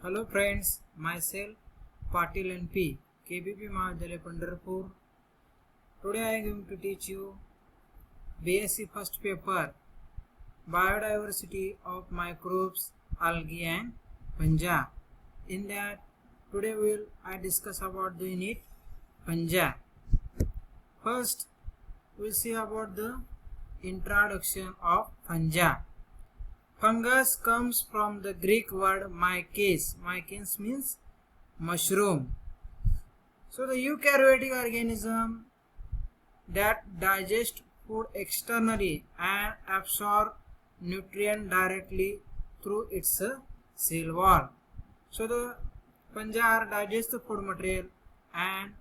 Hello friends, myself Patil NP, KBP Mahavidyalaya Pandharpur. Today I am going to teach you BSc first paper Biodiversity of Microbes, Algae and Fungi. In that today I discuss about the unit Fungi. First we will see about the introduction of fungi. Fungus comes from the Greek word myces. Myces means mushroom. So the eukaryotic organism that digest food externally and absorb nutrient directly through its cell wall. So the fungi digest the food material and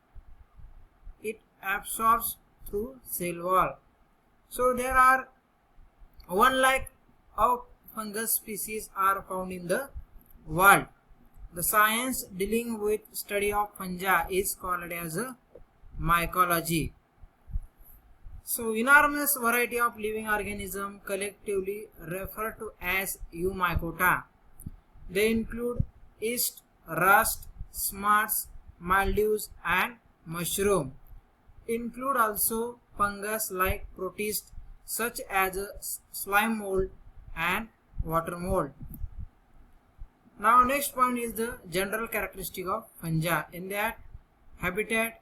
it absorbs through cell wall. So there are 1 lakh of fungus species are found in the world. The science dealing with study of fungi is called as a mycology. So enormous variety of living organisms collectively referred to as eumycota. They include yeast, rust, smarts, mildews and mushroom. Include also fungus like protists such as slime mold and water mold. Now next point is the general characteristic of fungi in that habitat.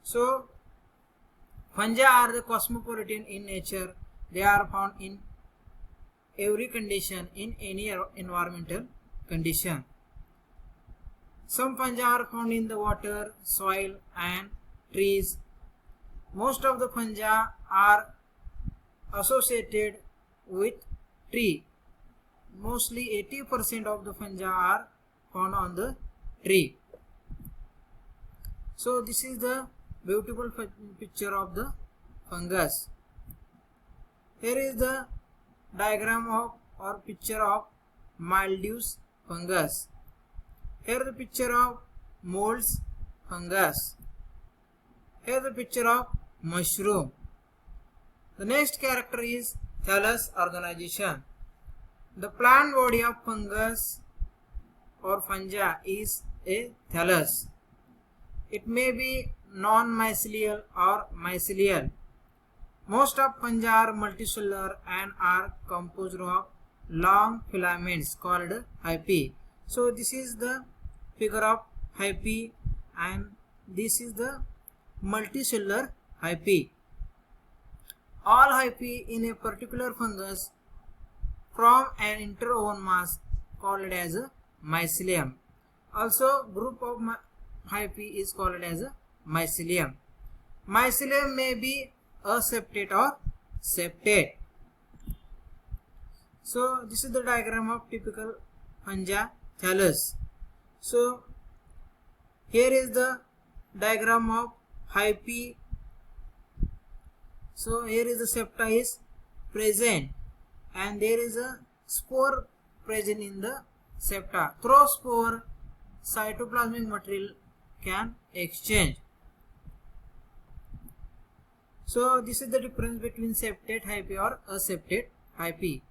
So fungi are the cosmopolitan in nature. They are found in every condition, in any environmental condition. Some fungi are found in the water, soil and trees. Most of the fungi are associated with tree. Mostly 80% of the fungi are found on the tree. So this is the beautiful picture of the fungus. Here is the diagram of or picture of mildews fungus. Here the picture of molds fungus. Here the picture of mushroom. The next character is thallus organization. The plant body of fungus or fungi is a thallus. It may be non-mycelial or mycelial. Most of fungi are multicellular and are composed of long filaments called hyphae. So this is the figure of hyphae and this is the multicellular hyphae. All hyphae in a particular fungus from an inter-own mass called as a mycelium. Also group of hyphae is called as a mycelium. Mycelium may be aseptate or septate. So this is the diagram of typical fungi thallus. So here is the diagram of hyphae. So here is the septa is present and there is a spore present in the septa. Through spore, cytoplasmic material can exchange. So this is the difference between septate hyphae or aseptate hyphae.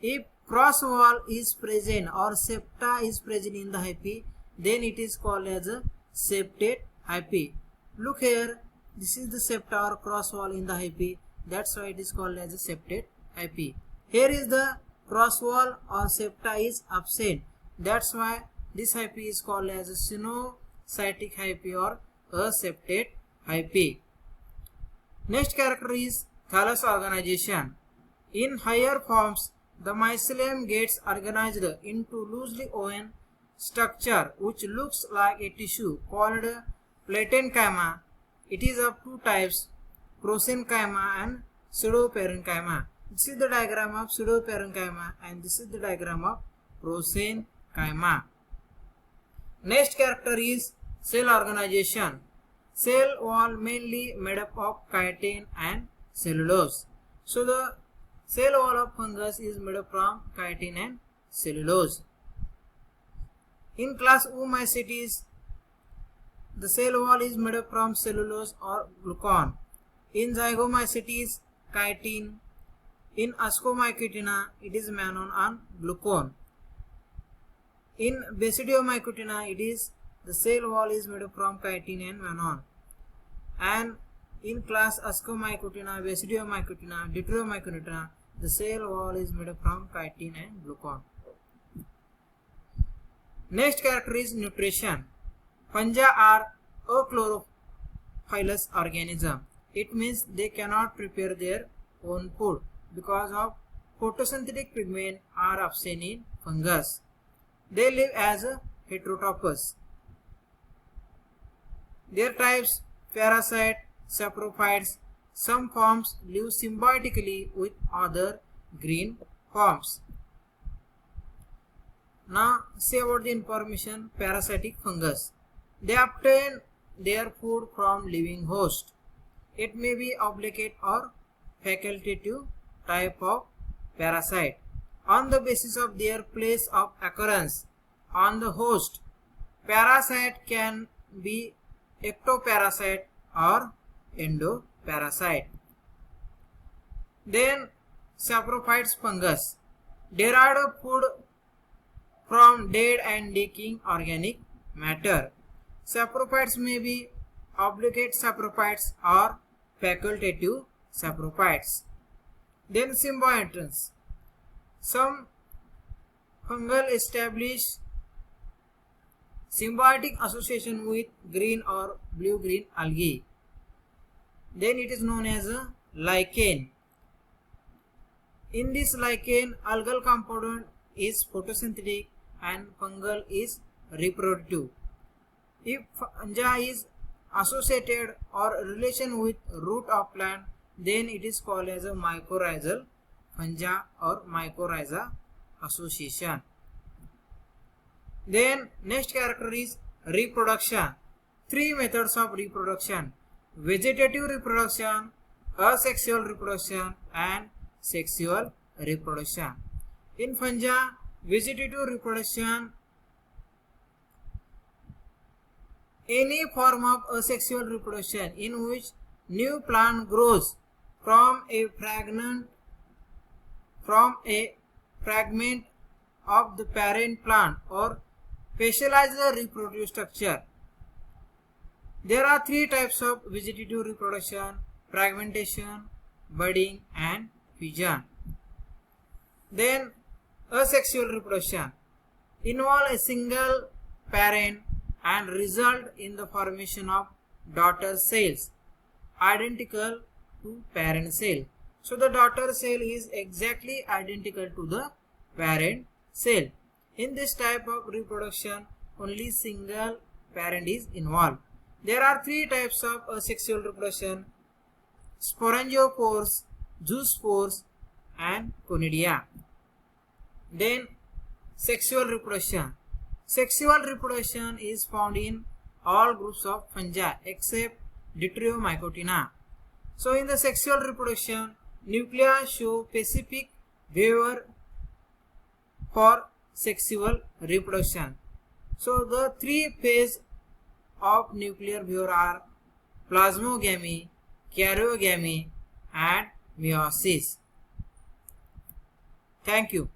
If cross wall is present or septa is present in the hyphae, then it is called as a septate hyphae. Look here, this is the septa or cross wall in the hyphae. That's why it is called as a septate hyphae. Here is the cross wall or septa is absent. That's why this hyphae is called as a sinocytic hyphae or aseptate hyphae. Next character is thallus organization. In higher forms, the mycelium gets organized into loosely woven structure which looks like a tissue called parenchyma. It is of two types, prosenchyma and pseudoparenchyma. This is the diagram of pseudoparenchyma and this is the diagram of prosenchyma. Next character is cell organization. Cell wall mainly made up of chitin and cellulose. So the cell wall of fungus is made up from chitin and cellulose. In class Oomycetes, the cell wall is made up from cellulose or glucan. In Zygomycetes, chitin. In Ascomycetina, it is monon and glucan. In Basidiomycotina, it is the cell wall is made from chitin and mannan. And in class Ascomycotina, Basidiomycotina, Deuteromycotina, the cell wall is made from chitin and glucan. Next character is nutrition. Fungi are achlorophyllous organism. It means they cannot prepare their own food because of photosynthetic pigment are absent in fungus. They live as a heterotrophs. Their types: parasite, saprophytes. Some forms live symbiotically with other green forms. Now see about the information. Parasitic fungus. They obtain their food from living host. It may be obligate or facultative type of parasite on the basis of their place of occurrence on the host. Parasite can be ectoparasite or endoparasite. Then saprophytes fungus derived food from dead and decaying organic matter. Saprophytes may be obligate saprophytes or facultative saprophytes. Then symbiotes. Some fungal establish symbiotic association with green or blue-green algae. Then it is known as a lichen. In this lichen, algal component is photosynthetic and fungal is reproductive. If fungi is associated or relation with root of plant, then it is called as a mycorrhizal fungi or mycorrhiza association. Then next character is reproduction. Three methods of reproduction: vegetative reproduction, asexual reproduction and sexual reproduction. In fungi, vegetative reproduction, any form of asexual reproduction in which new plant grows from a fragment of the parent plant or specialize the reproductive structure. There are three types of vegetative reproduction: fragmentation, budding and fusion. Then asexual reproduction involve a single parent and result in the formation of daughter cells identical to parent cell. So the daughter cell is exactly identical to the parent cell. In this type of reproduction, only single parent is involved. There are three types of asexual reproduction: sporangiophores, zoospores and conidia. Then sexual reproduction. Sexual reproduction is found in all groups of fungi except Deuteromycotina. So in the sexual reproduction, nuclei show specific behavior for sexual reproduction. So the three phases of nuclear behavior are plasmogamy, karyogamy and meiosis. Thank you.